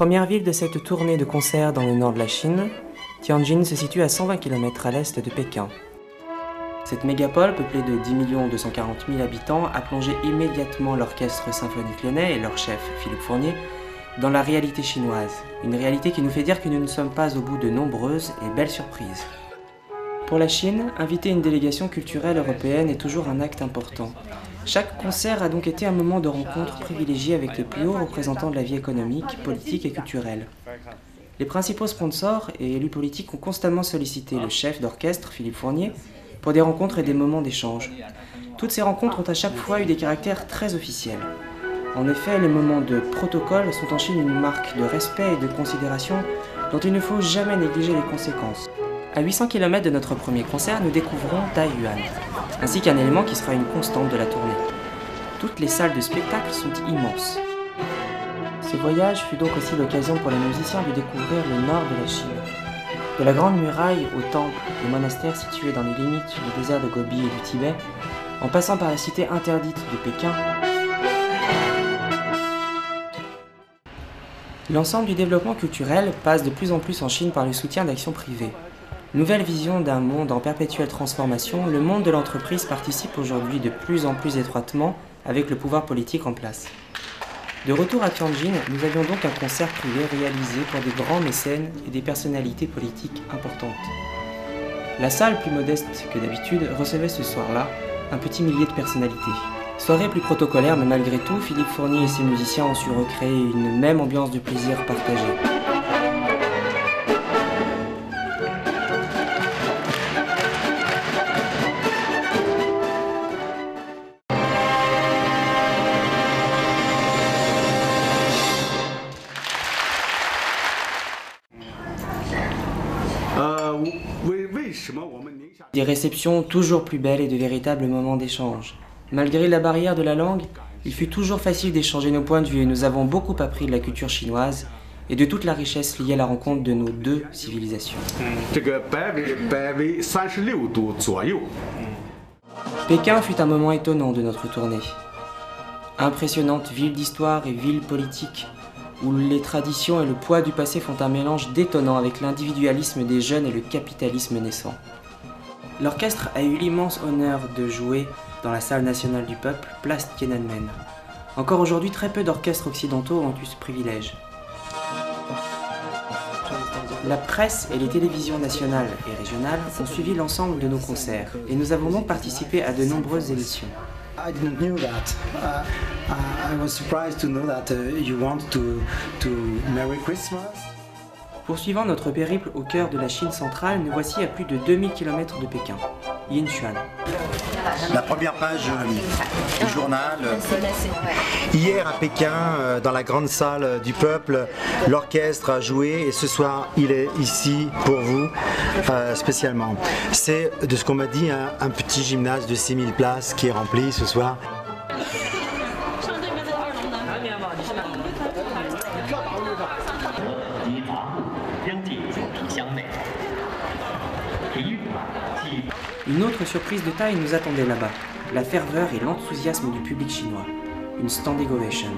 Première ville de cette tournée de concerts dans le nord de la Chine, Tianjin se situe à 120 km à l'est de Pékin. Cette mégapole, peuplée de 10 240 000 habitants, a plongé immédiatement l'orchestre symphonique lyonnais et leur chef, Philippe Fournier, dans la réalité chinoise. Une réalité qui nous fait dire que nous ne sommes pas au bout de nombreuses et belles surprises. Pour la Chine, inviter une délégation culturelle européenne est toujours un acte important. Chaque concert a donc été un moment de rencontre privilégié avec les plus hauts représentants de la vie économique, politique et culturelle. Les principaux sponsors et élus politiques ont constamment sollicité le chef d'orchestre, Philippe Fournier, pour des rencontres et des moments d'échange. Toutes ces rencontres ont à chaque fois eu des caractères très officiels. En effet, les moments de protocole sont en Chine une marque de respect et de considération dont il ne faut jamais négliger les conséquences. À 800 km de notre premier concert, nous découvrons Taiyuan, ainsi qu'un élément qui sera une constante de la tournée. Toutes les salles de spectacle sont immenses. Ce voyage fut donc aussi l'occasion pour les musiciens de découvrir le nord de la Chine. De la Grande Muraille aux temples et monastères situés dans les limites du désert de Gobi et du Tibet, en passant par la cité interdite de Pékin, l'ensemble du développement culturel passe de plus en plus en Chine par le soutien d'actions privées. Nouvelle vision d'un monde en perpétuelle transformation, le monde de l'entreprise participe aujourd'hui de plus en plus étroitement avec le pouvoir politique en place. De retour à Tianjin, nous avions donc un concert privé réalisé pour des grands mécènes et des personnalités politiques importantes. La salle, plus modeste que d'habitude, recevait ce soir-là un petit millier de personnalités. Soirée plus protocolaire, mais malgré tout, Philippe Fournier et ses musiciens ont su recréer une même ambiance de plaisir partagé. Des réceptions toujours plus belles et de véritables moments d'échange. Malgré la barrière de la langue, il fut toujours facile d'échanger nos points de vue et nous avons beaucoup appris de la culture chinoise et de toute la richesse liée à la rencontre de nos deux civilisations. Pékin fut un moment étonnant de notre tournée. Impressionnante ville d'histoire et ville politique, où les traditions et le poids du passé font un mélange détonnant avec l'individualisme des jeunes et le capitalisme naissant. L'orchestre a eu l'immense honneur de jouer dans la salle nationale du peuple, place Tiananmen. Encore aujourd'hui, très peu d'orchestres occidentaux ont eu ce privilège. La presse et les télévisions nationales et régionales ont suivi l'ensemble de nos concerts et nous avons donc participé à de nombreuses émissions. I didn't know that. I was surprised to know that you want to Merry Christmas. Poursuivant notre périple au cœur de la Chine centrale, nous voici à plus de 2000 km de Pékin, Yinchuan. La première page du journal. Hier à Pékin, dans la grande salle du peuple, l'orchestre a joué et ce soir il est ici pour vous spécialement. C'est de ce qu'on m'a dit un petit gymnase de 6000 places qui est rempli ce soir. Une autre surprise de taille nous attendait là-bas, la ferveur et l'enthousiasme du public chinois. Une standing ovation.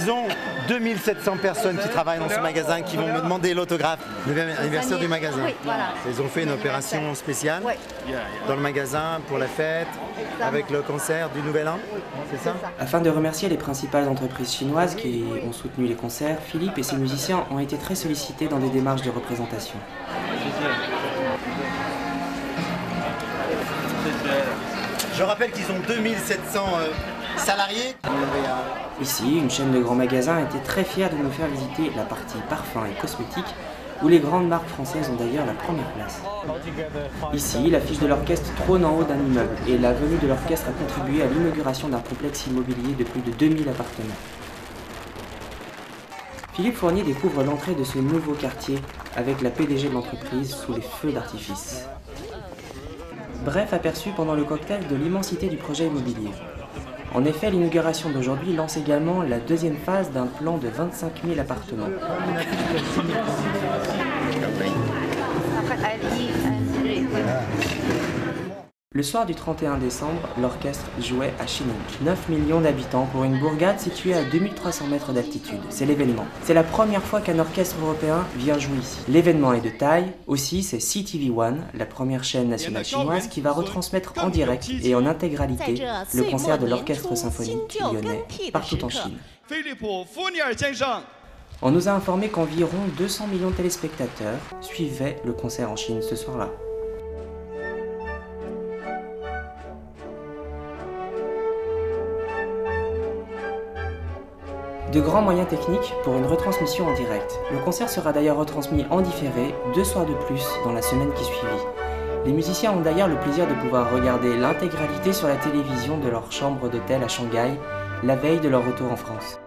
Ils ont 2700 personnes qui travaillent dans ce magasin qui vont me demander l'autographe. Le anniversaire du magasin. Oui, voilà. Ils ont fait une opération spéciale dans le magasin pour la fête, avec le concert du Nouvel An, c'est ça? Afin de remercier les principales entreprises chinoises qui ont soutenu les concerts, Philippe et ses musiciens ont été très sollicités dans des démarches de représentation. Je rappelle qu'ils ont 2700 salariés. Ici, une chaîne de grands magasins était très fière de nous faire visiter la partie parfums et cosmétiques, où les grandes marques françaises ont d'ailleurs la première place. Ici, l'affiche de l'orchestre trône en haut d'un immeuble, et la venue de l'orchestre a contribué à l'inauguration d'un complexe immobilier de plus de 2000 appartements. Philippe Fournier découvre l'entrée de ce nouveau quartier avec la PDG de l'entreprise sous les feux d'artifice. Bref aperçu pendant le cocktail de l'immensité du projet immobilier. En effet, l'inauguration d'aujourd'hui lance également la deuxième phase d'un plan de 25 000 appartements. Le soir du 31 décembre, l'orchestre jouait à Chining. 9 millions d'habitants pour une bourgade située à 2300 mètres d'altitude. C'est l'événement. C'est la première fois qu'un orchestre européen vient jouer ici. L'événement est de taille. Aussi, c'est CTV1, la première chaîne nationale chinoise, qui va retransmettre en direct et en intégralité le concert de l'orchestre symphonique lyonnais partout en Chine. On nous a informé qu'environ 200 millions de téléspectateurs suivaient le concert en Chine ce soir-là. De grands moyens techniques pour une retransmission en direct. Le concert sera d'ailleurs retransmis en différé 2 soirs de plus dans la semaine qui suivit. Les musiciens ont d'ailleurs le plaisir de pouvoir regarder l'intégralité sur la télévision de leur chambre d'hôtel à Shanghai, la veille de leur retour en France.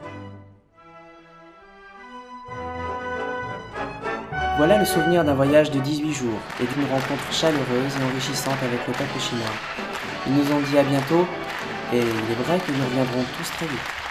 Voilà le souvenir d'un voyage de 18 jours et d'une rencontre chaleureuse et enrichissante avec le peuple chinois. Ils nous ont dit à bientôt, et il est vrai que nous reviendrons tous très vite.